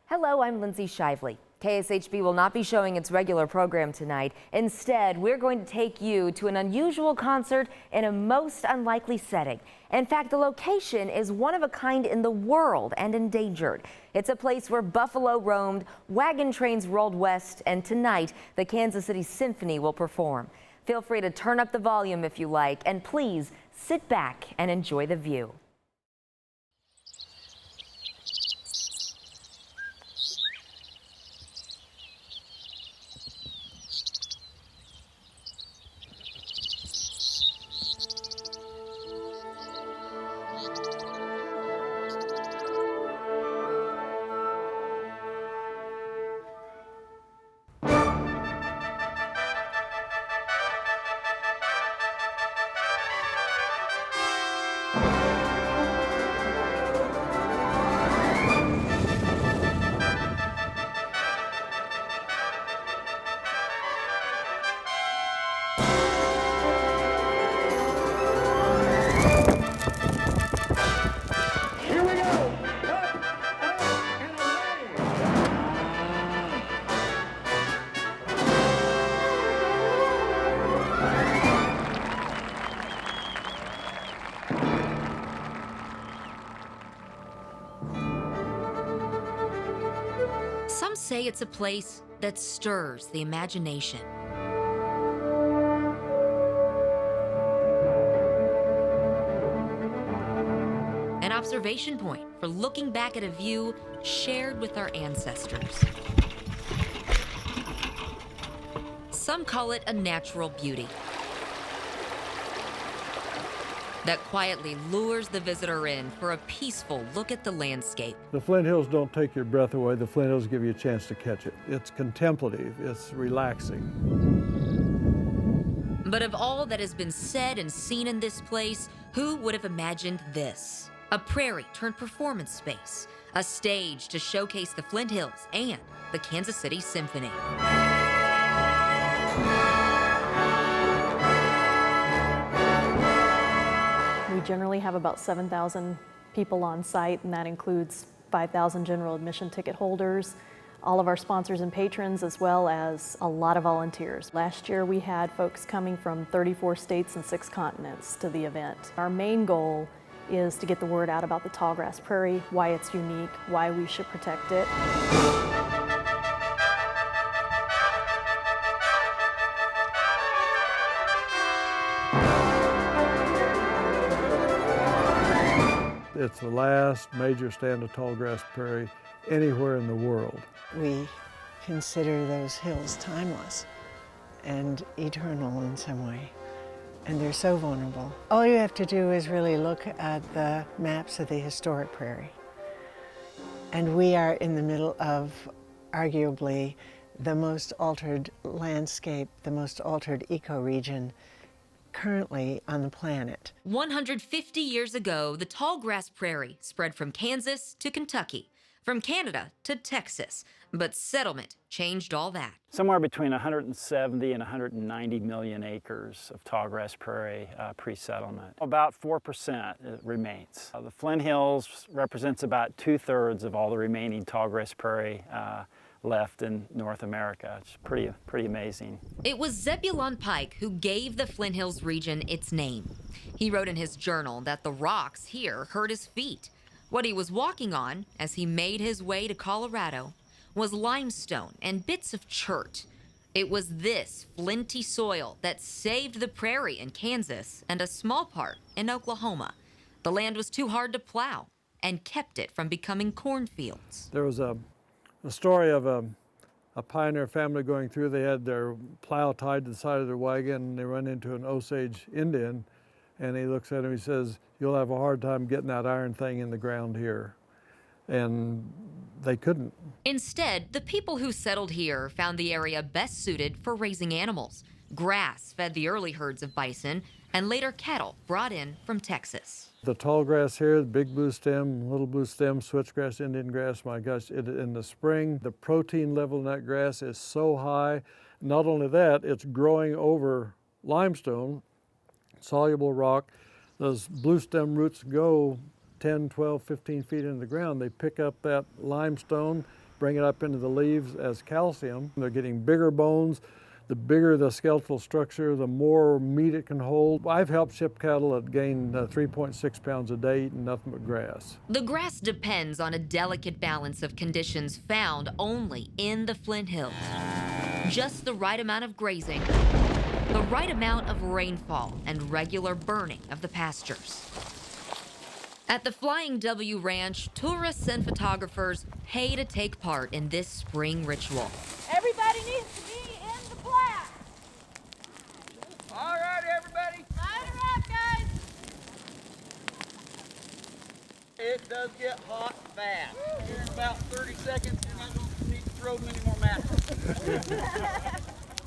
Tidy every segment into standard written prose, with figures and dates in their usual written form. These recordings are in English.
Hello, I'm Lindsay Shively. KSHB will not be showing its regular program tonight. Instead, we're going to take you to an unusual concert in a most unlikely setting. In fact, the location is one of a kind in the world and endangered. It's a place where buffalo roamed, wagon trains rolled west, and tonight the Kansas City Symphony will perform. Feel free to turn up the volume if you like, and please sit back and enjoy the view. Some say it's a place that stirs the imagination. An observation point for looking back at a view shared with our ancestors. Some call it a natural beauty that quietly lures the visitor in for a peaceful look at the landscape. The Flint Hills don't take your breath away. The Flint Hills give you a chance to catch it. It's contemplative, it's relaxing. But of all that has been said and seen in this place, who would have imagined this? A prairie turned performance space, a stage to showcase the Flint Hills and the Kansas City Symphony. We generally have about 7,000 people on site, and that includes 5,000 general admission ticket holders, all of our sponsors and patrons, as well as a lot of volunteers. Last year we had folks coming from 34 states and 6 continents to the event. Our main goal is to get the word out about the tallgrass prairie, why it's unique, why we should protect it. It's the last major stand of tallgrass prairie anywhere in the world. We consider those hills timeless and eternal in some way, and they're so vulnerable. All you have to do is really look at the maps of the historic prairie, and we are in the middle of arguably the most altered landscape, the most altered ecoregion currently on the planet. 150 years ago, the tallgrass prairie spread from Kansas to Kentucky, from Canada to Texas, but settlement changed all that. Somewhere between 170 and 190 million acres of tallgrass prairie pre-settlement. About 4% remains. The Flint Hills represents about 2/3 of all the remaining tallgrass prairie left in North America. It's pretty amazing. It was Zebulon Pike who gave the Flint Hills region its name. He wrote in his journal that the rocks here hurt his feet. What he was walking on as he made his way to Colorado was limestone and bits of chert. It was this flinty soil that saved the prairie in Kansas and a small part in Oklahoma. The land was too hard to plow and kept it from becoming cornfields. There was a story of a pioneer family going through. They had their plow tied to the side of their wagon, and they run into an Osage Indian, and he looks at him, he says, "You'll have a hard time getting that iron thing in the ground here." And they couldn't. Instead, the people who settled here found the area best suited for raising animals. Grass fed the early herds of bison, and later cattle brought in from Texas. The tall grass here, the big blue stem, little blue stem, switchgrass, Indian grass, my gosh, in the spring, the protein level in that grass is so high. Not only that, it's growing over limestone, soluble rock. Those blue stem roots go 10, 12, 15 feet into the ground. They pick up that limestone bring it up into the leaves as calcium. They're getting bigger bones. The bigger the skeletal structure, the more meat it can hold. I've helped ship cattle that gain 3.6 pounds a day eating nothing but grass. The grass depends on a delicate balance of conditions found only in the Flint Hills. Just the right amount of grazing, the right amount of rainfall, and regular burning of the pastures. At the Flying W Ranch, tourists and photographers pay to take part in this spring ritual. Everybody needs to be in the black. All right, everybody. Line her up, guys. It does get hot fast. Here in about 30 seconds, you're not going to need to throw many more mattresses.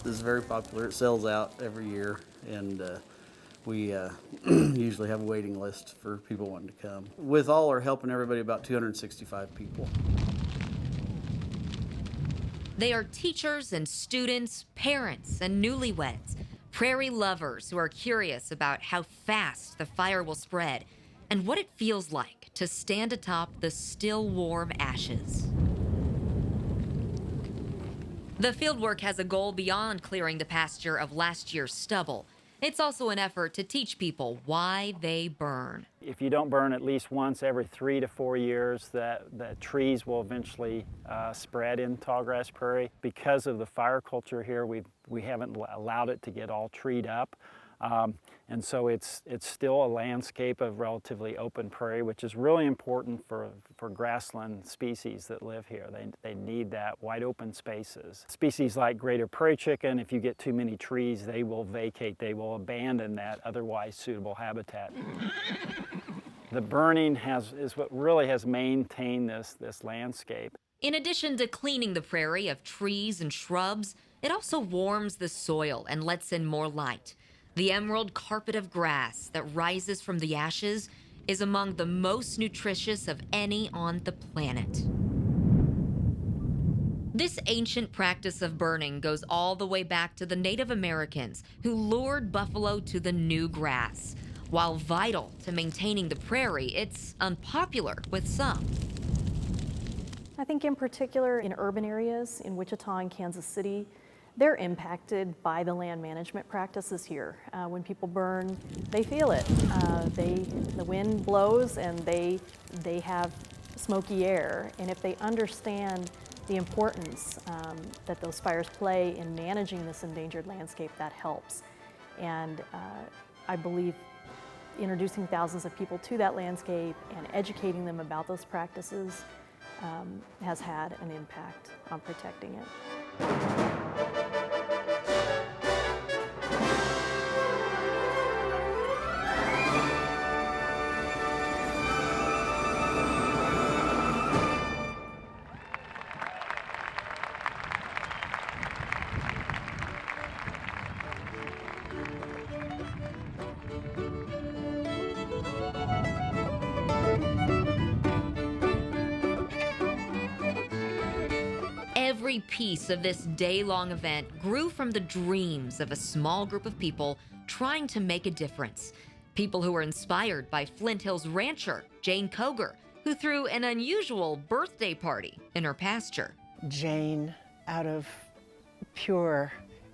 This is very popular. It sells out every year, and we usually have a waiting list for people wanting to come. With all our helping everybody, about 265 people. They are teachers and students, parents and newlyweds, prairie lovers who are curious about how fast the fire will spread and what it feels like to stand atop the still warm ashes. The fieldwork has a goal beyond clearing the pasture of last year's stubble. It's also an effort to teach people why they burn. If you don't burn at least once every 3 to 4 years, that trees will eventually spread in tallgrass prairie. Because of the fire culture here, we haven't allowed it to get all treed up. And so it's still a landscape of relatively open prairie, which is really important for grassland species that live here. They need that wide open spaces. Species like greater prairie chicken, if you get too many trees, they will vacate, they will abandon that otherwise suitable habitat. The burning is what really has maintained this landscape. In addition to cleaning the prairie of trees and shrubs, it also warms the soil and lets in more light. The emerald carpet of grass that rises from the ashes is among the most nutritious of any on the planet. This ancient practice of burning goes all the way back to the Native Americans who lured buffalo to the new grass. While vital to maintaining the prairie, it's unpopular with some. I think in particular in urban areas, in Wichita and Kansas City, they're impacted by the land management practices here. When people burn, they feel it. The wind blows and they have smoky air. And if they understand the importance that those fires play in managing this endangered landscape, that helps. And I believe introducing thousands of people to that landscape and educating them about those practices has had an impact on protecting it. Every piece of this day-long event grew from the dreams of a small group of people trying to make a difference. People who were inspired by Flint Hills rancher Jane Koger, who threw an unusual birthday party in her pasture. Jane, out of pure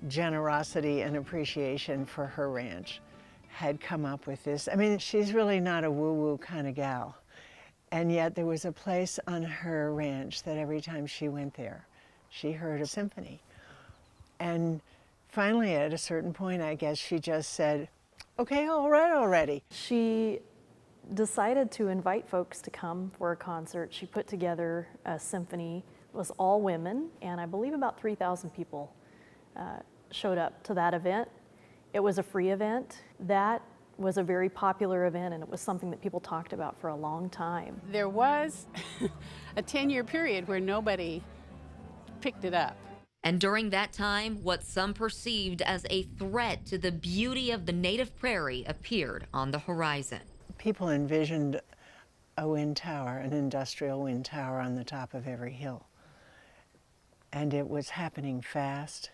generosity and appreciation for her ranch, had come up with this. I mean, she's really not a woo-woo kind of gal. And yet there was a place on her ranch that every time she went there, she heard a symphony. And finally, at a certain point, I guess she just said, okay, all right already. She decided to invite folks to come for a concert. She put together a symphony. It was all women, and I believe about 3,000 people showed up to that event. It was a free event. That was a very popular event, and it was something that people talked about for a long time. There was a 10-year period where nobody picked it up. And during that time, what some perceived as a threat to the beauty of the native prairie appeared on the horizon. People envisioned a wind tower, an industrial wind tower on the top of every hill. And it was happening fast,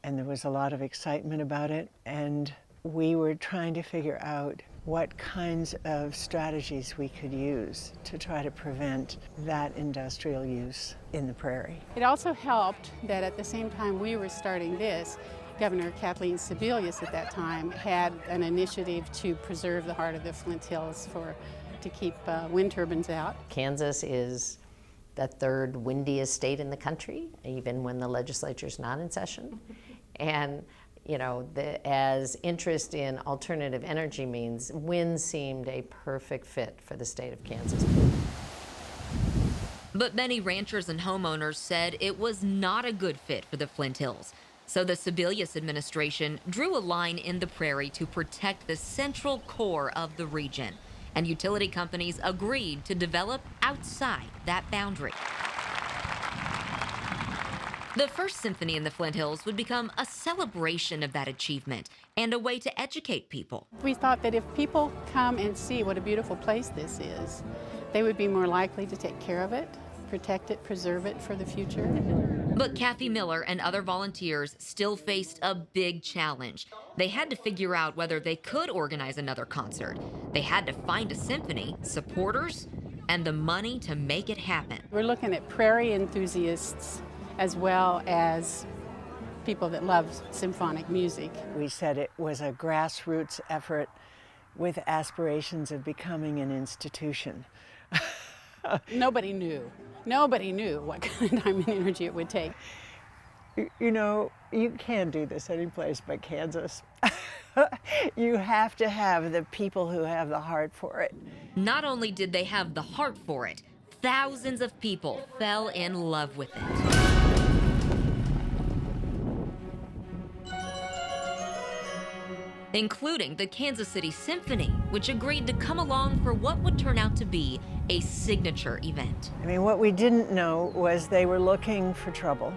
and there was a lot of excitement about it. And we were trying to figure out what kinds of strategies we could use to try to prevent that industrial use in the prairie. It also helped that at the same time we were starting this, Governor Kathleen Sebelius at that time had an initiative to preserve the heart of the Flint Hills to keep wind turbines out. Kansas is the third windiest state in the country, even when the legislature's not in session. And you know, as interest in alternative energy means, wind seemed a perfect fit for the state of Kansas. But many ranchers and homeowners said it was not a good fit for the Flint Hills. So the Sebelius administration drew a line in the prairie to protect the central core of the region. And utility companies agreed to develop outside that boundary. The first symphony in the Flint Hills would become a celebration of that achievement and a way to educate people. We thought that if people come and see what a beautiful place this is, they would be more likely to take care of it, protect it, preserve it for the future. But Kathy Miller and other volunteers still faced a big challenge. They had to figure out whether they could organize another concert. They had to find a symphony, supporters, and the money to make it happen. We're looking at prairie enthusiasts as well as people that love symphonic music. We said it was a grassroots effort with aspirations of becoming an institution. Nobody knew what kind of time and energy it would take. You know, you can't do this anyplace but Kansas. You have to have the people who have the heart for it. Not only did they have the heart for it, thousands of people fell in love with it. Including the Kansas City Symphony, which agreed to come along for what would turn out to be a signature event. I mean, what we didn't know was they were looking for trouble.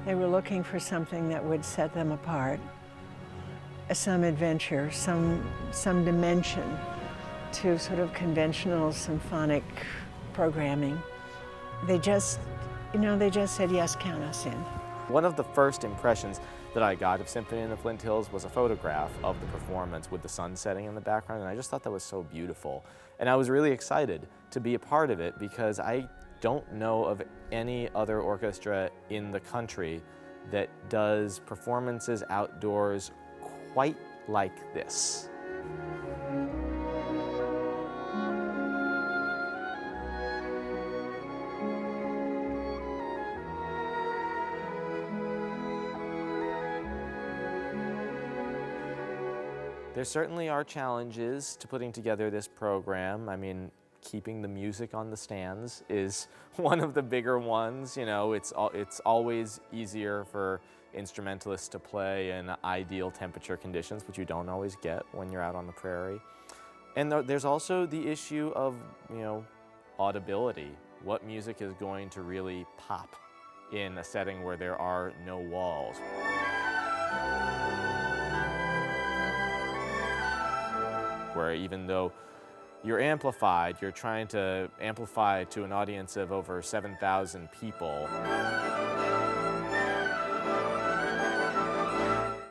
They were looking for something that would set them apart, some adventure, some dimension to sort of conventional symphonic programming. They just said, yes, count us in. One of the first impressions that I got of Symphony in the Flint Hills was a photograph of the performance with the sun setting in the background, and I just thought that was so beautiful. And I was really excited to be a part of it because I don't know of any other orchestra in the country that does performances outdoors quite like this. There certainly are challenges to putting together this program. I mean, keeping the music on the stands is one of the bigger ones. You know, it's always easier for instrumentalists to play in ideal temperature conditions, which you don't always get when you're out on the prairie. And there's also the issue of, you know, audibility. What music is going to really pop in a setting where there are no walls? Where even though you're amplified, you're trying to amplify to an audience of over 7,000 people.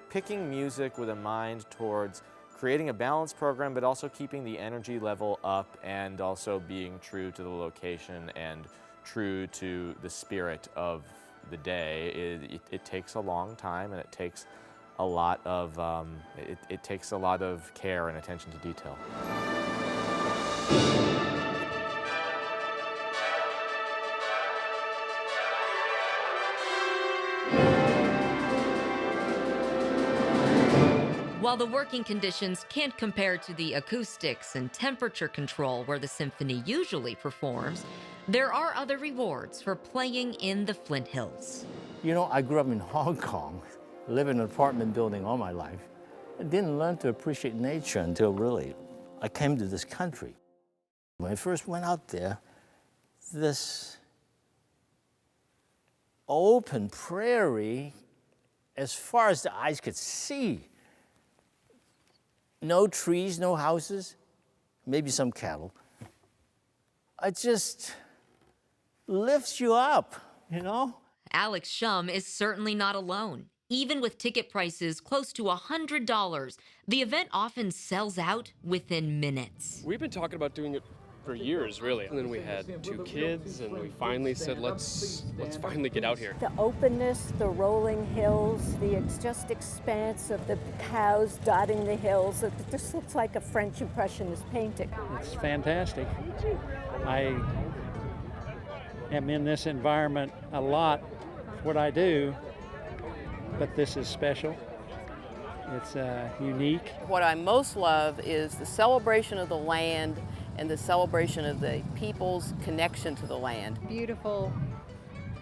Picking music with a mind towards creating a balanced program, but also keeping the energy level up and also being true to the location and true to the spirit of the day, it takes a long time, and it takes a lot of it takes a lot of care and attention to detail. While the working conditions can't compare to the acoustics and temperature control where the symphony usually performs, there are other rewards for playing in the Flint Hills. You know, I grew up in Hong Kong, lived in an apartment building all my life. I didn't learn to appreciate nature until really I came to this country. When I first went out there, this open prairie, as far as the eyes could see, no trees, no houses, maybe some cattle. It just lifts you up, you know? Alex Shum is certainly not alone. Even with ticket prices close to $100, the event often sells out within minutes. We've been talking about doing it for years, really. And then we had 2 kids, and we finally said, let's finally get out here. The openness, the rolling hills, the just expanse of the cows dotting the hills. It just looks like a French Impressionist painting. It's fantastic. I am in this environment a lot, what I do, but this is special. It's unique. What I most love is the celebration of the land and the celebration of the people's connection to the land. Beautiful,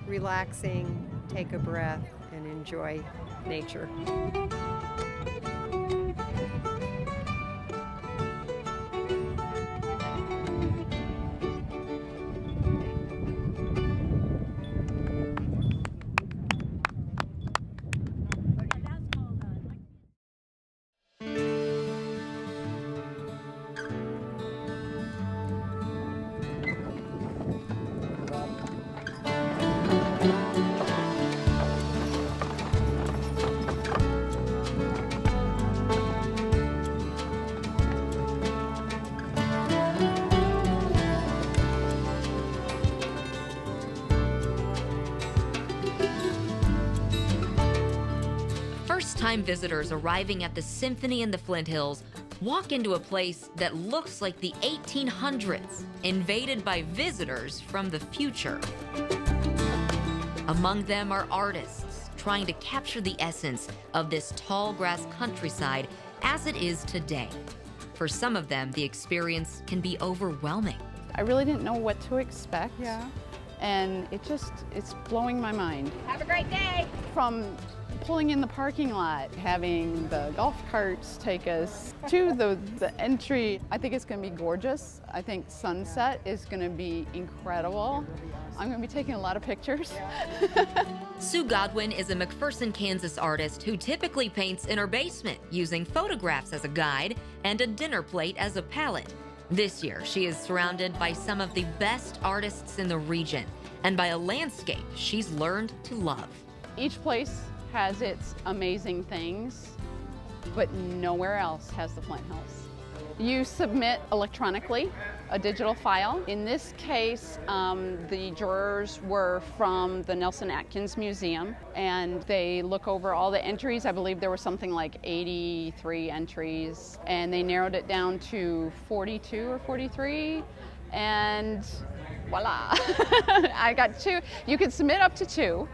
relaxing, take a breath and enjoy nature. First-time visitors arriving at the Symphony in the Flint Hills walk into a place that looks like the 1800s, invaded by visitors from the future. Among them are artists trying to capture the essence of this tall grass countryside as it is today. For some of them, the experience can be overwhelming. I really didn't know what to expect. And it's blowing my mind. Have a great day. From pulling in the parking lot, having the golf carts take us to the entry. I think it's gonna be gorgeous. I think sunset is gonna be incredible. I'm gonna be taking a lot of pictures. Sue Godwin is a McPherson, Kansas artist who typically paints in her basement using photographs as a guide and a dinner plate as a palette. This year, she is surrounded by some of the best artists in the region and by a landscape she's learned to love. Each place has its amazing things, but nowhere else has the Flint Hills. You submit electronically a digital file. In this case, the jurors were from the Nelson Atkins Museum, and they look over all the entries. I believe there was something like 83 entries, and they narrowed it down to 42 or 43, and voila. I got 2. You could submit up to 2.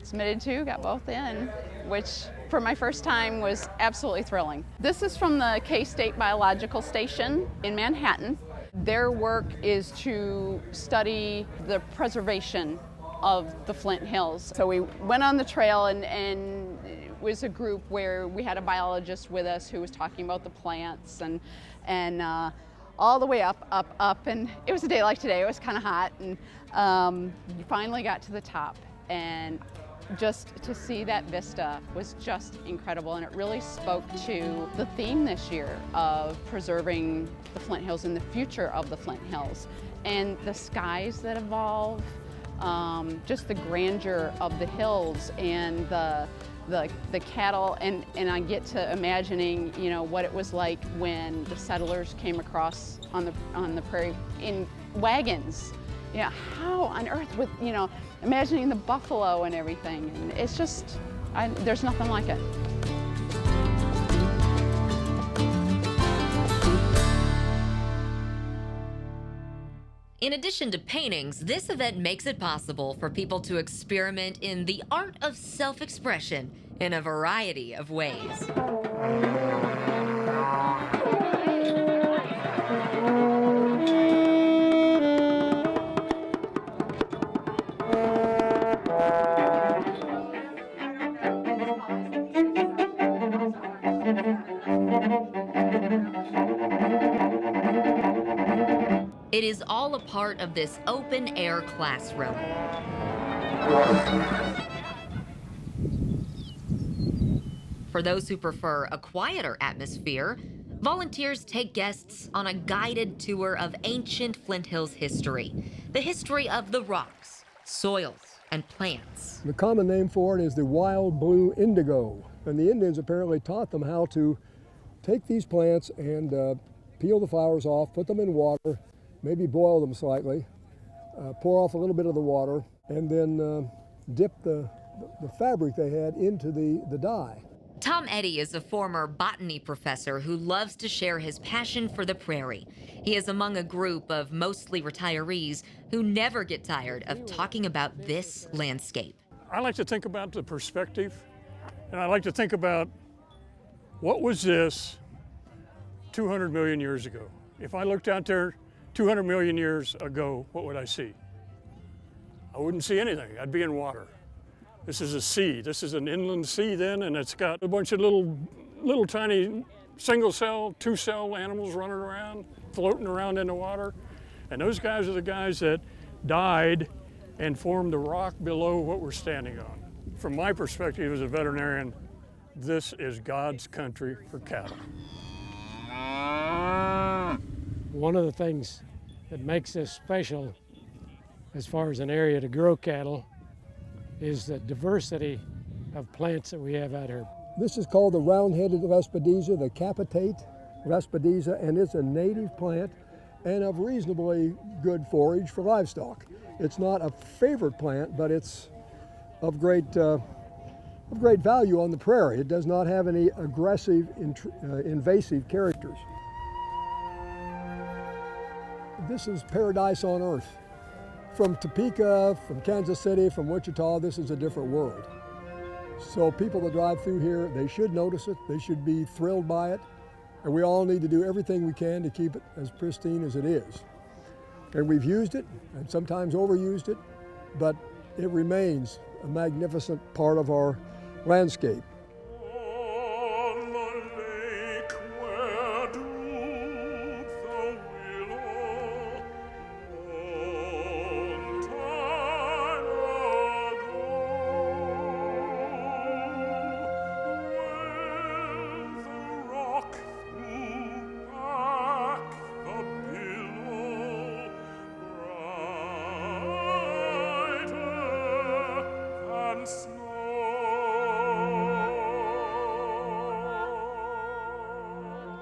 Submitted 2, got both in, which for my first time was absolutely thrilling. This is from the K-State Biological Station in Manhattan. Their work is to study the preservation of the Flint Hills. So we went on the trail and it was a group where we had a biologist with us who was talking about the plants and all the way up, and it was a day like today. It was kind of hot, and you finally got to the top, and just to see that vista was just incredible, and it really spoke to the theme this year of preserving the Flint Hills and the future of the Flint Hills, and the skies that evolve, just the grandeur of the hills and the cattle, and I get to imagining, you know, what it was like when the settlers came across on the prairie in wagons. Yeah, how on earth with, you know, imagining the buffalo and everything. And it's just, there's nothing like it. In addition to paintings, this event makes it possible for people to experiment in the art of self-expression in a variety of ways. It is all a part of this open-air classroom. For those who prefer a quieter atmosphere, volunteers take guests on a guided tour of ancient Flint Hills history, the history of the rocks, soils, and plants. The common name for it is the wild blue indigo. And the Indians apparently taught them how to take these plants and peel the flowers off, put them in water, maybe boil them slightly, pour off a little bit of the water, and then dip the fabric they had into the dye. Tom Eddy is a former botany professor who loves to share his passion for the prairie. He is among a group of mostly retirees who never get tired of talking about this landscape. I like to think about the perspective, and I like to think about what was this 200 million years ago. If I looked out there 200 million years ago, what would I see? I wouldn't see anything. I'd be in water. This is a sea. This is an inland sea then, and it's got a bunch of little tiny single-cell, two-cell animals running around, floating around in the water. And those guys are the guys that died and formed the rock below what we're standing on. From my perspective as a veterinarian, this is God's country for cattle. One of the things that makes this special as far as an area to grow cattle is the diversity of plants that we have out here. This is called the round-headed Lespedeza, the capitate Lespedeza, and it's a native plant and of reasonably good forage for livestock. It's not a favorite plant, but it's of great value on the prairie. It does not have any aggressive, invasive characters. This is paradise on earth. From Topeka, from Kansas City, from Wichita, this is a different world. So people that drive through here, they should notice it, they should be thrilled by it, and we all need to do everything we can to keep it as pristine as it is. And we've used it, and sometimes overused it, but it remains a magnificent part of our landscape.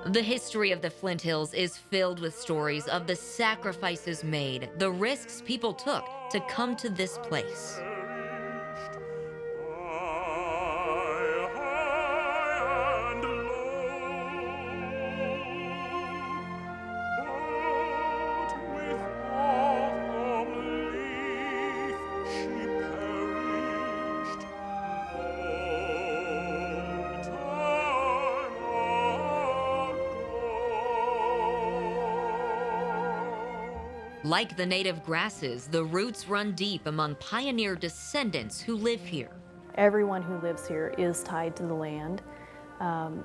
The history of the Flint Hills is filled with stories of the sacrifices made, the risks people took to come to this place. Like the native grasses, the roots run deep among pioneer descendants who live here. Everyone who lives here is tied to the land.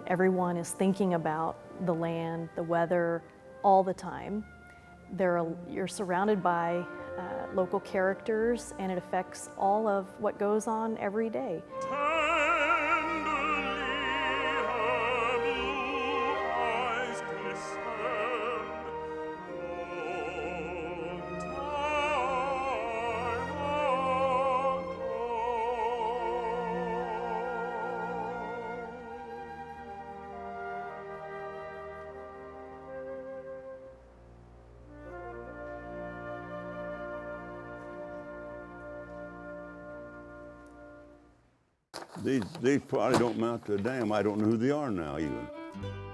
Everyone is thinking about the land, the weather, all the time. You're surrounded by local characters, and it affects all of what goes on every day. These probably don't amount to a damn. I don't know who they are now even.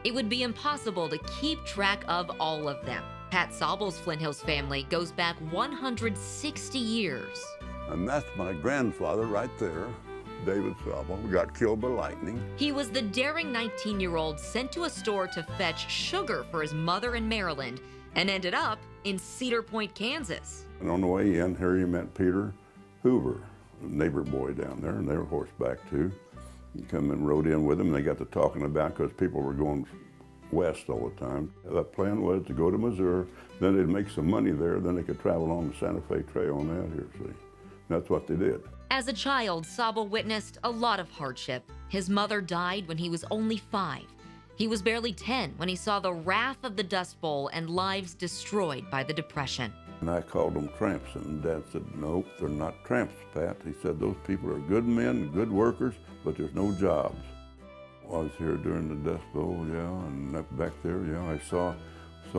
It would be impossible to keep track of all of them. Pat Sobel's Flint Hills family goes back 160 years. And that's my grandfather right there, David Sobel, who got killed by lightning. He was the daring 19-year-old sent to a store to fetch sugar for his mother in Maryland and ended up in Cedar Point, Kansas. And on the way in, here he met Peter Hoover, a neighbor boy down there, and they were horseback too. He come and rode in with him, and they got to talking about, because people were going west all the time. The plan was to go to Missouri, then they'd make some money there, then they could travel on the Santa Fe Trail on out here, see. That's what they did. As a child, Sobel witnessed a lot of hardship. His mother died when he was only 5. He was barely 10 when he saw the wrath of the Dust Bowl and lives destroyed by the Depression. And I called them tramps, and Dad said, nope, they're not tramps, Pat. He said, those people are good men, good workers, but there's no jobs. I was here during the Dust Bowl, yeah, and up back there, yeah, I saw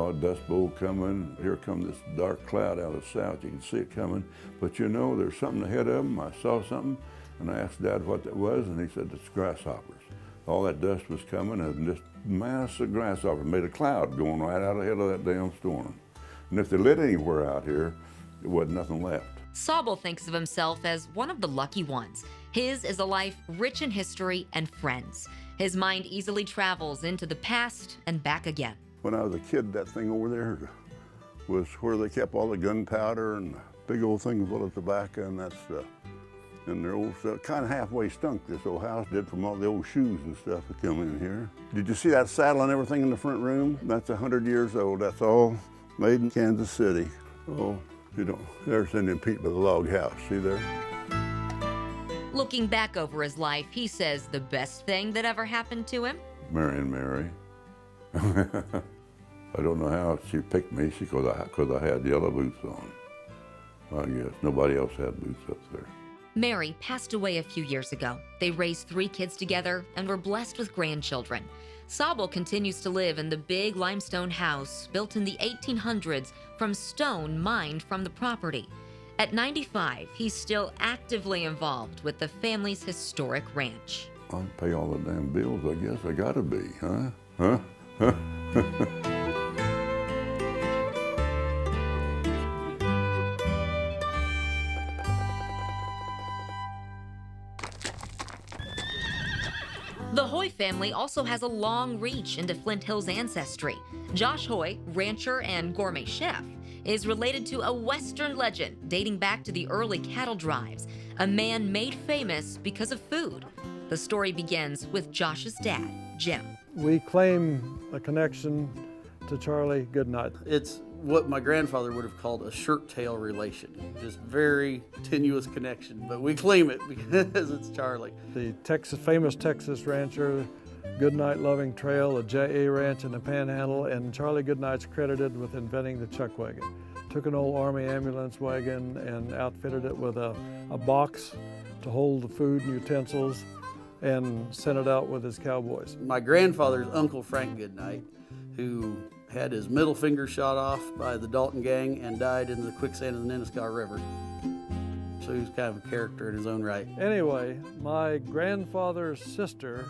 a Dust Bowl coming. Here come this dark cloud out of the south. You can see it coming, but you know, there's something ahead of them. I saw something, and I asked Dad what that was, and he said, it's grasshoppers. All that dust was coming, and this massive grasshopper made a cloud going right out ahead of that damn storm. And if they lit anywhere out here, there wasn't nothing left. Sobel thinks of himself as one of the lucky ones. His is a life rich in history and friends. His mind easily travels into the past and back again. When I was a kid, that thing over there was where they kept all the gunpowder and big old things full of tobacco and that stuff. And their old stuff kind of halfway stunk, this old house did, from all the old shoes and stuff that come in here. Did you see that saddle and everything in the front room? That's 100 years old. That's all made in Kansas City. Oh, you don't ever send them Pete with a log house, see there? Looking back over his life, he says the best thing that ever happened to him? Marrying Mary. I don't know how she picked me, because I had yellow boots on. I guess nobody else had boots up there. Mary passed away a few years ago. They raised 3 kids together and were blessed with grandchildren. Sobel continues to live in the big limestone house built in the 1800s from stone mined from the property. At 95, he's still actively involved with the family's historic ranch. I'll pay all the damn bills, I guess. I gotta be, huh? Huh? The Hoy family also has a long reach into Flint Hills ancestry. Josh Hoy, rancher and gourmet chef, is related to a Western legend dating back to the early cattle drives, a man made famous because of food. The story begins with Josh's dad, Jim. We claim a connection to Charlie Goodnight. It's what my grandfather would have called a shirt-tail relation. Just very tenuous connection, but we claim it because it's Charlie. The famous Texas rancher, Goodnight Loving Trail, a JA ranch in the Panhandle, and Charlie Goodnight's credited with inventing the chuck wagon. Took an old Army ambulance wagon and outfitted it with a box to hold the food and utensils and sent it out with his cowboys. My grandfather's uncle, Frank Goodnight, who had his middle finger shot off by the Dalton gang and died in the quicksand of the Nenasko River. So he was kind of a character in his own right. Anyway, my grandfather's sister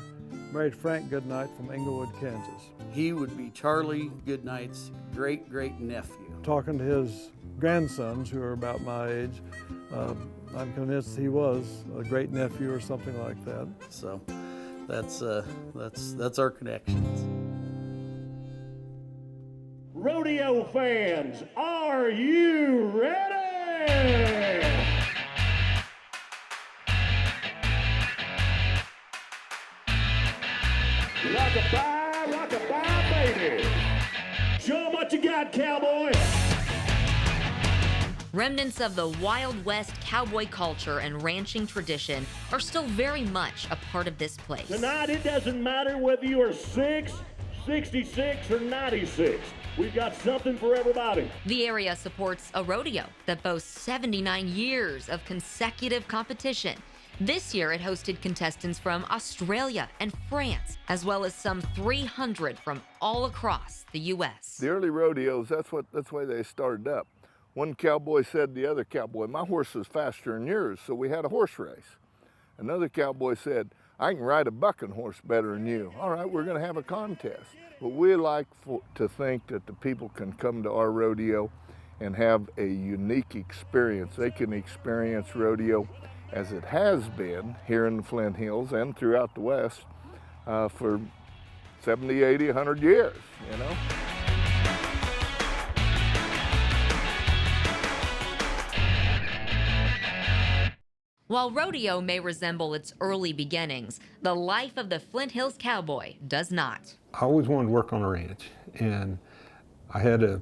married Frank Goodnight from Englewood, Kansas. He would be Charlie Goodnight's great-great-nephew. Talking to his grandsons, who are about my age, I'm convinced he was a great-nephew or something like that. So that's our connections. Rodeo fans, are you ready? Rock-a-bye, baby. Show 'em what you got, cowboy. Remnants of the Wild West cowboy culture and ranching tradition are still very much a part of this place. Tonight, it doesn't matter whether you are 6, 66, or 96. We've got something for everybody. The area supports a rodeo that boasts 79 years of consecutive competition. This year, it hosted contestants from Australia and France, as well as some 300 from all across the U.S. The early rodeos, that's why they started up. One cowboy said to the other cowboy, my horse is faster than yours, so we had a horse race. Another cowboy said, I can ride a bucking horse better than you. All right, we're going to have a contest. But we like to think that the people can come to our rodeo and have a unique experience. They can experience rodeo as it has been here in the Flint Hills and throughout the West for 70, 80, 100 years, you know? While rodeo may resemble its early beginnings, the life of the Flint Hills cowboy does not. I always wanted to work on a ranch, and I had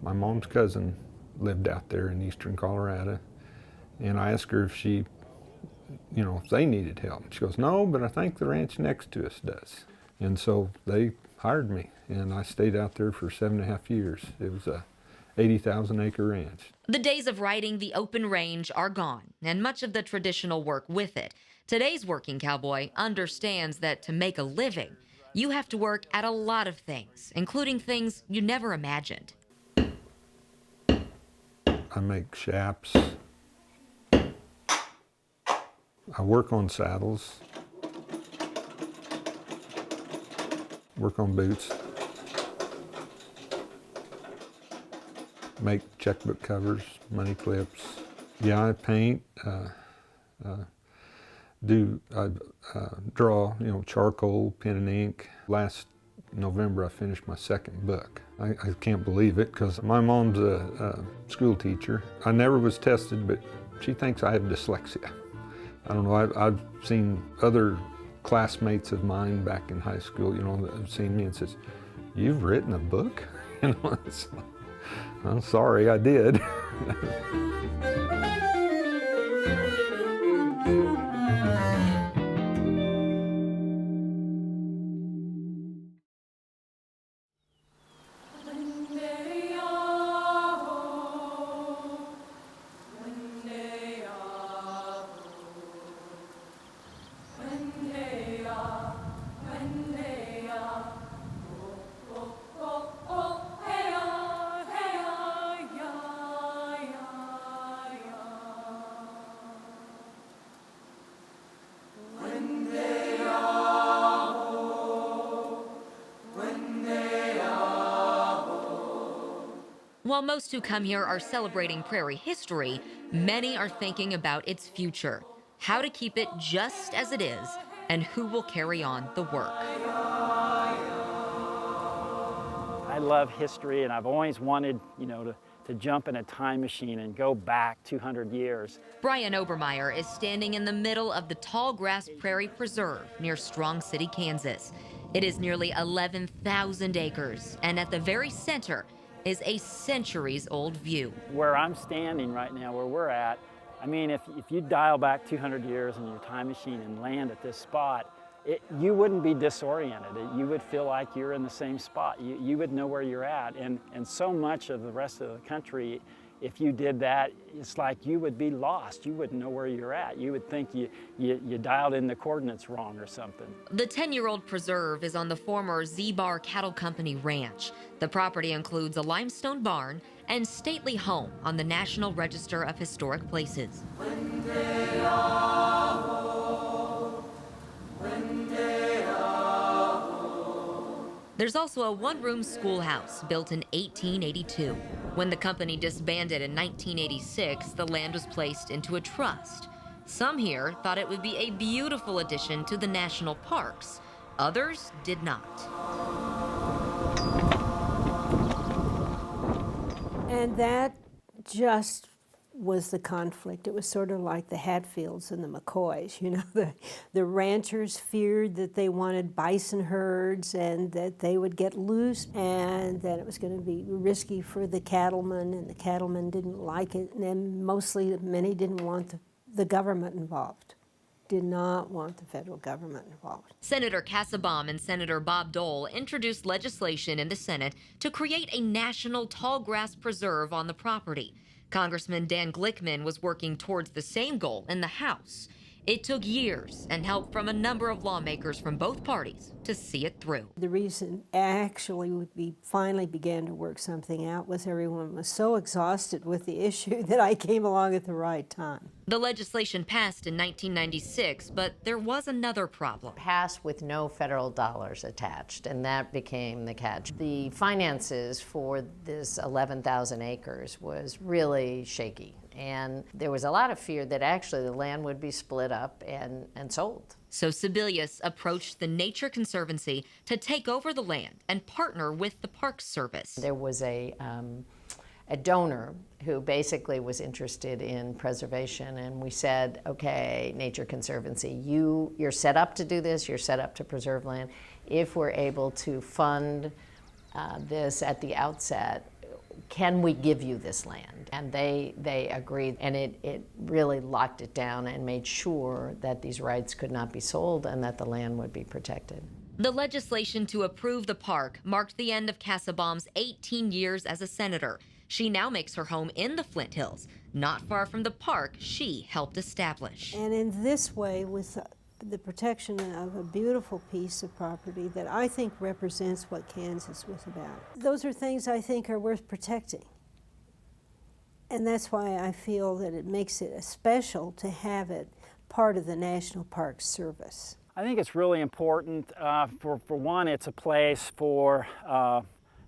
my mom's cousin lived out there in eastern Colorado, and I asked her if she, if they needed help. She goes, no, but I think the ranch next to us does. And so they hired me, and I stayed out there for 7.5 years. It was 80,000 acre ranch. The days of riding the open range are gone, and much of the traditional work with it. Today's working cowboy understands that to make a living, you have to work at a lot of things, including things you never imagined. I make shaps. I work on saddles. Work on boots. Make checkbook covers, money clips. Yeah, I paint, draw, charcoal, pen and ink. Last November I finished my second book. I can't believe it because my mom's a school teacher. I never was tested, but she thinks I have dyslexia. I don't know, I've seen other classmates of mine back in high school, that have seen me and says, "You've written a book?" It's like, I'm sorry, I did. While most who come here are celebrating Prairie history, many are thinking about its future, how to keep it just as it is, and who will carry on the work. I love history, and I've always wanted, to jump in a time machine and go back 200 years. Brian Obermeyer is standing in the middle of the Tall Grass Prairie Preserve near Strong City, Kansas. It is nearly 11,000 acres, and at the very center is a centuries-old view. Where I'm standing right now, where we're at, I mean, if you dial back 200 years in your time machine and land at this spot, you wouldn't be disoriented. You would feel like you're in the same spot. You would know where you're at. And so much of the rest of the country, if you did that, it's like you would be lost. You wouldn't know where you're at. You would think you dialed in the coordinates wrong or something. The 10-year-old preserve is on the former Z-Bar Cattle Company ranch. The property includes a limestone barn and stately home on the National Register of Historic Places. There's also a one-room schoolhouse built in 1882. When the company disbanded in 1986, the land was placed into a trust. Some here thought it would be a beautiful addition to the national parks. Others did not. And that just was the conflict. It was sort of like the Hatfields and the McCoys. The ranchers feared that they wanted bison herds and that they would get loose, and that it was going to be risky for the cattlemen, and the cattlemen didn't like it, and then many didn't want the government involved. Did not want the federal government involved. Senator Kassebaum and Senator Bob Dole introduced legislation in the Senate to create a national tall grass preserve on the property. Congressman Dan Glickman was working towards the same goal in the House. It took years and help from a number of lawmakers from both parties to see it through. The reason actually we finally began to work something out was everyone was so exhausted with the issue that I came along at the right time. The legislation passed in 1996, but there was another problem. Passed with no federal dollars attached, and that became the catch. The finances for this 11,000 acres was really shaky. And there was a lot of fear that actually the land would be split up and sold. So Sebelius approached the Nature Conservancy to take over the land and partner with the Parks Service. There was a donor who basically was interested in preservation, and we said, okay, Nature Conservancy, you're set up to do this, you're set up to preserve land. If we're able to fund this at the outset, can we give you this land? And they agreed, and it really locked it down and made sure that these rights could not be sold and that the land would be protected. The legislation to approve the park marked the end of Kassebaum's 18 years as a senator. She now makes her home in the Flint Hills, not far from the park she helped establish. And in this way, with the protection of a beautiful piece of property that I think represents what Kansas was about. Those are things I think are worth protecting. And that's why I feel that it makes it special to have it part of the National Park Service. I think it's really important. For one, it's a place for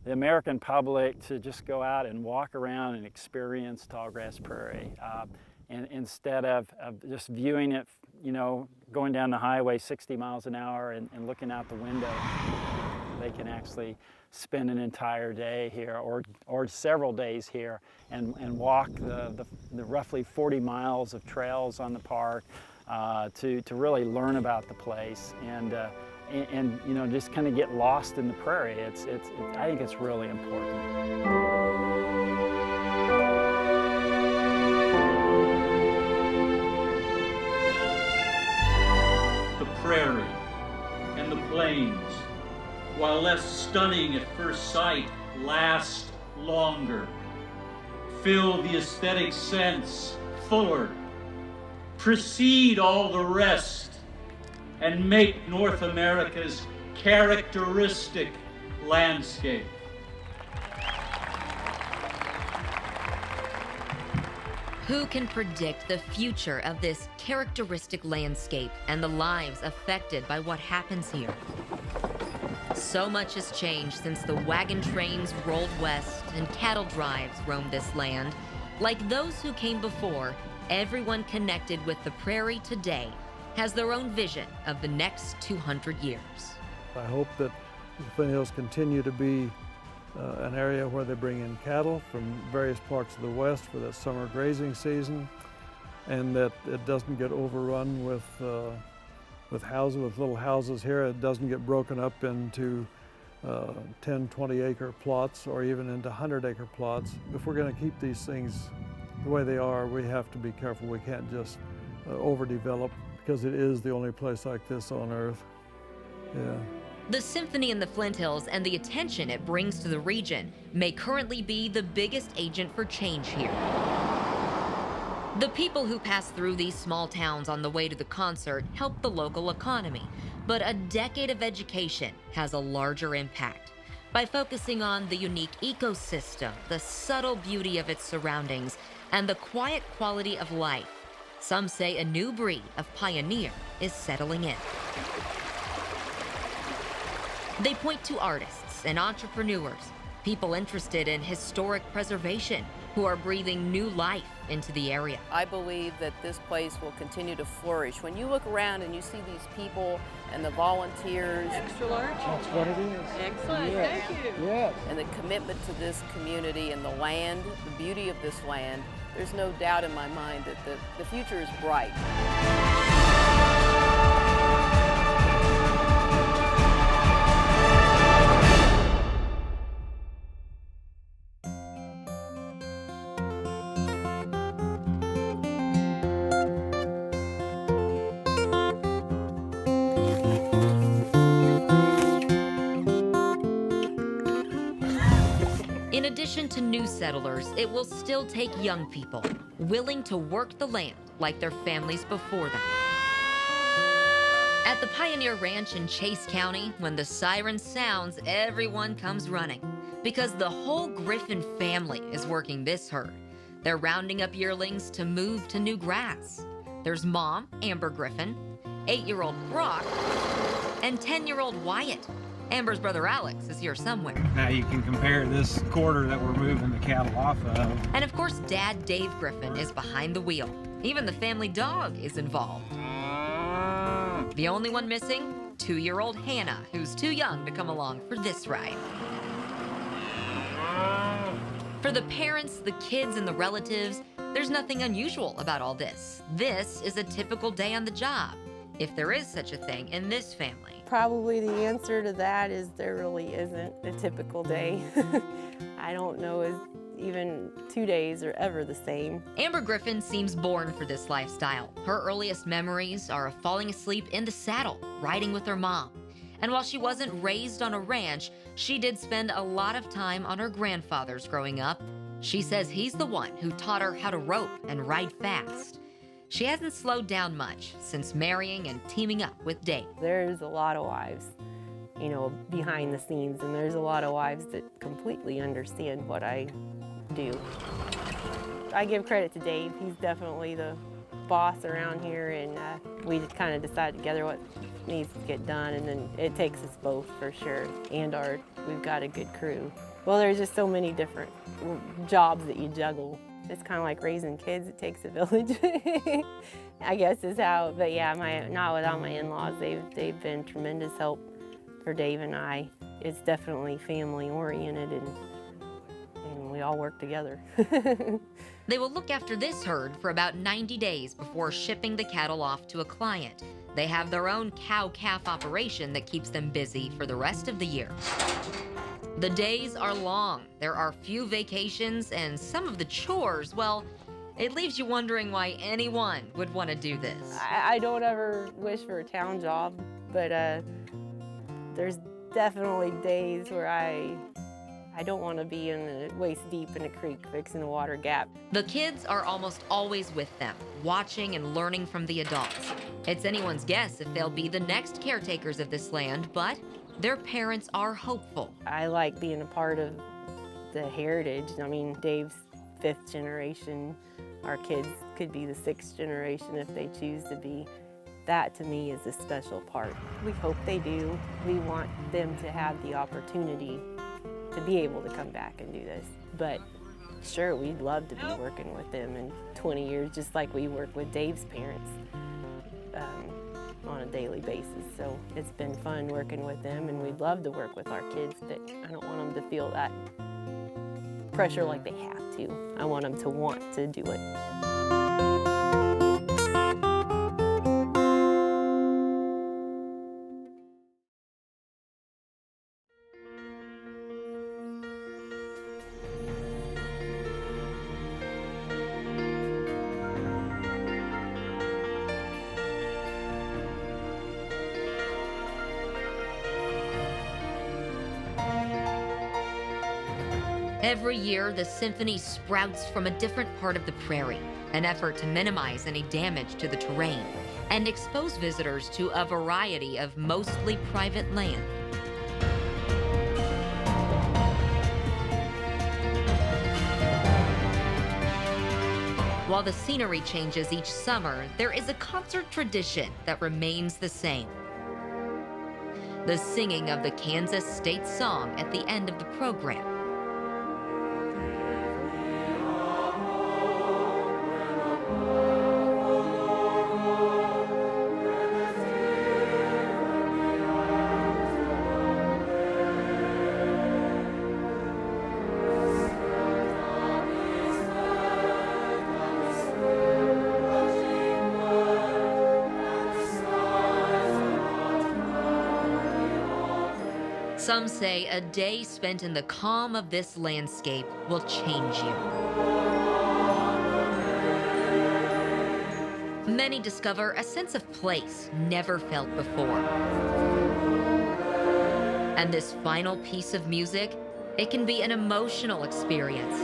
the American public to just go out and walk around and experience Tallgrass Prairie. And instead of just viewing it, you know, going down the highway 60 miles an hour and looking out the window, they can actually spend an entire day here or several days here and walk the roughly 40 miles of trails on the park to really learn about the place and you know, just kind of get lost in the prairie. I think it's really important. Prairie and the plains, while less stunning at first sight, last longer. Fill the aesthetic sense fuller, precede all the rest, and make North America's characteristic landscape. Who can predict the future of this characteristic landscape and the lives affected by what happens here? So much has changed since the wagon trains rolled west and cattle drives roamed this land. Like those who came before, everyone connected with the prairie today has their own vision of the next 200 years. I hope that the Flint Hills continue to be an area where they bring in cattle from various parts of the West for that summer grazing season, and that it doesn't get overrun with houses, with little houses here. It doesn't get broken up into 10, 20 acre plots or even into 100-acre plots. If we're going to keep these things the way they are, we have to be careful. We can't just overdevelop, because it is the only place like this on Earth. Yeah. The Symphony in the Flint Hills and the attention it brings to the region may currently be the biggest agent for change here. The people who pass through these small towns on the way to the concert help the local economy, but a decade of education has a larger impact. By focusing on the unique ecosystem, the subtle beauty of its surroundings, and the quiet quality of life, some say a new breed of pioneer is settling in. They point to artists and entrepreneurs, people interested in historic preservation, who are breathing new life into the area. I believe that this place will continue to flourish. When you look around and you see these people and the volunteers. Extra large? That's what it is. Excellent, Yes. thank you. Yes. And the commitment to this community and the land, the beauty of this land, there's no doubt in my mind that the future is bright. In addition to new settlers, it will still take young people willing to work the land like their families before them. At the Pioneer Ranch in Chase County, when the siren sounds, everyone comes running because the whole Griffin family is working this herd. They're rounding up yearlings to move to new grass. There's Mom, Amber Griffin, 8-year-old Brock, and 10-year-old Wyatt. Amber's brother Alex is here somewhere. Now you can compare this quarter that we're moving the cattle off of. And of course, Dad Dave Griffin is behind the wheel. Even the family dog is involved. The only one missing, 2-year-old Hannah, who's too young to come along for this ride. For the parents, the kids, and the relatives, there's nothing unusual about all this. This is a typical day on the job, if there is such a thing in this family. Probably the answer to that is there really isn't a typical day. I don't know if even 2 days are ever the same. Amber Griffin seems born for this lifestyle. Her earliest memories are of falling asleep in the saddle, riding with her mom. And while she wasn't raised on a ranch, she did spend a lot of time on her grandfather's growing up. She says he's the one who taught her how to rope and ride fast. She hasn't slowed down much since marrying and teaming up with Dave. There's a lot of wives, you know, behind the scenes, and there's a lot of wives that completely understand what I do. I give credit to Dave. He's definitely the boss around here, and we just kind of decide together what needs to get done, and then it takes us both for sure, and we've got a good crew. Well, there's just so many different jobs that you juggle. It's kind of like raising kids. It takes a village, I guess is how, but yeah, not without my in-laws. They've been tremendous help for Dave and I. It's definitely family-oriented, and we all work together. They will look after this herd for about 90 days before shipping the cattle off to a client. They have their own cow-calf operation that keeps them busy for the rest of the year. The days are long. There are few vacations, and some of the chores, well, it leaves you wondering why anyone would want to do this. I don't ever wish for a town job, but there's definitely days where I don't want to be waist deep in a creek fixing a water gap. The kids are almost always with them, watching and learning from the adults. It's anyone's guess if they'll be the next caretakers of this land, but their parents are hopeful. I like being a part of the heritage. I mean, Dave's 5th generation. Our kids could be the 6th generation if they choose to be. That to me is a special part. We hope they do. We want them to have the opportunity to be able to come back and do this. But sure, we'd love to be working with them in 20 years, just like we work with Dave's parents on a daily basis. So it's been fun working with them, and we'd love to work with our kids, but I don't want them to feel that pressure like they have to. I want them to want to do it. Every year, the Symphony sprouts from a different part of the prairie, an effort to minimize any damage to the terrain and expose visitors to a variety of mostly private land. While the scenery changes each summer, there is a concert tradition that remains the same. The singing of the Kansas State Song at the end of the program. Some say a day spent in the calm of this landscape will change you. Many discover a sense of place never felt before. And this final piece of music, it can be an emotional experience.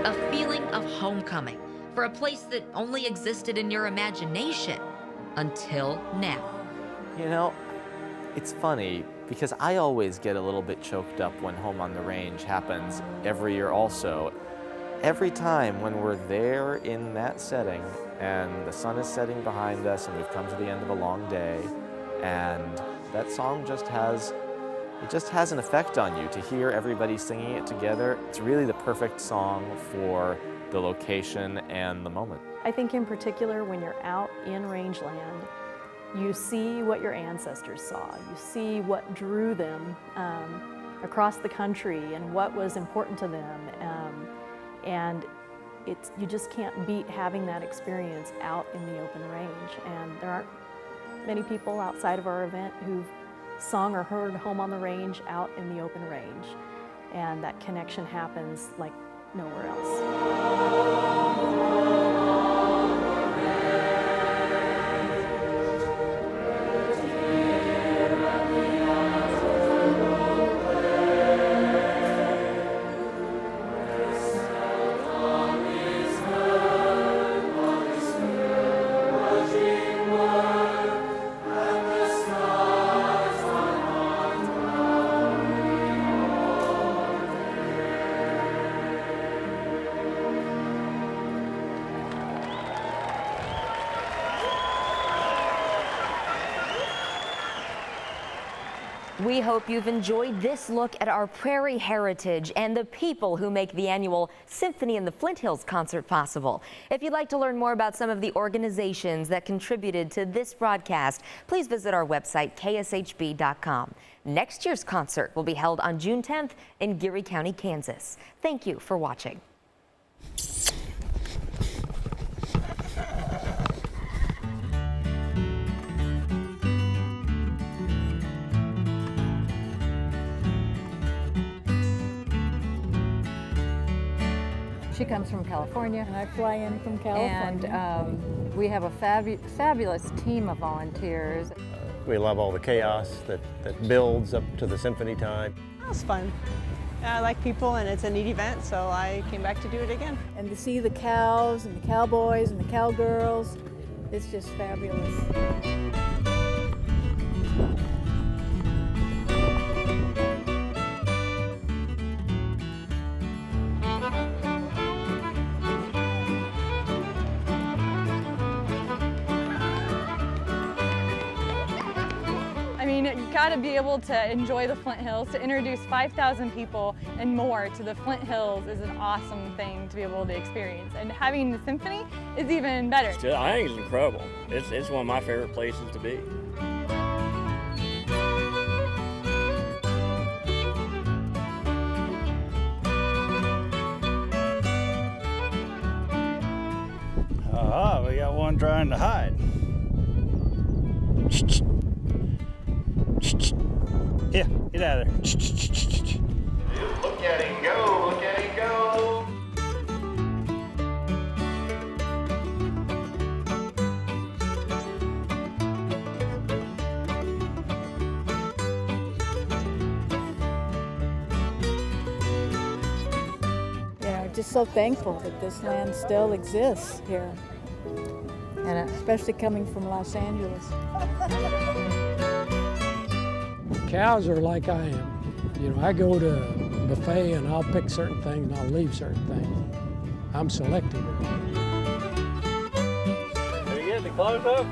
A feeling of homecoming for a place that only existed in your imagination until now. You know, it's funny because I always get a little bit choked up when Home on the Range happens every year also. Every time when we're there in that setting and the sun is setting behind us and we've come to the end of a long day, and that song just has an effect on you to hear everybody singing it together. It's really the perfect song for the location and the moment. I think in particular when you're out in rangeland, you see what your ancestors saw. You see what drew them across the country and what was important to them. And you just can't beat having that experience out in the open range. And there aren't many people outside of our event who've sung or heard Home on the Range out in the open range. And that connection happens like nowhere else. We hope you've enjoyed this look at our Prairie heritage and the people who make the annual Symphony in the Flint Hills concert possible. If you'd like to learn more about some of the organizations that contributed to this broadcast, please visit our website, kshb.com. Next year's concert will be held on June 10th in Geary County, Kansas. Thank you for watching. She comes from California. And I fly in from California. And we have a fabulous team of volunteers. We love all the chaos that builds up to the symphony time. That was fun. I like people and it's a neat event, so I came back to do it again. And to see the cows and the cowboys and the cowgirls, it's just fabulous. I mean, you gotta be able to enjoy the Flint Hills. To introduce 5,000 people and more to the Flint Hills is an awesome thing to be able to experience. And having the symphony is even better. I think it's incredible. It's one of my favorite places to be. Aha, we got one trying to hide. Yeah, get out of there. Look at him go, look at him go. Just so thankful that this land still exists here, and especially coming from Los Angeles. Cows are like I am. You know, I go to a buffet and I'll pick certain things and I'll leave certain things. I'm selective. Are you getting close up?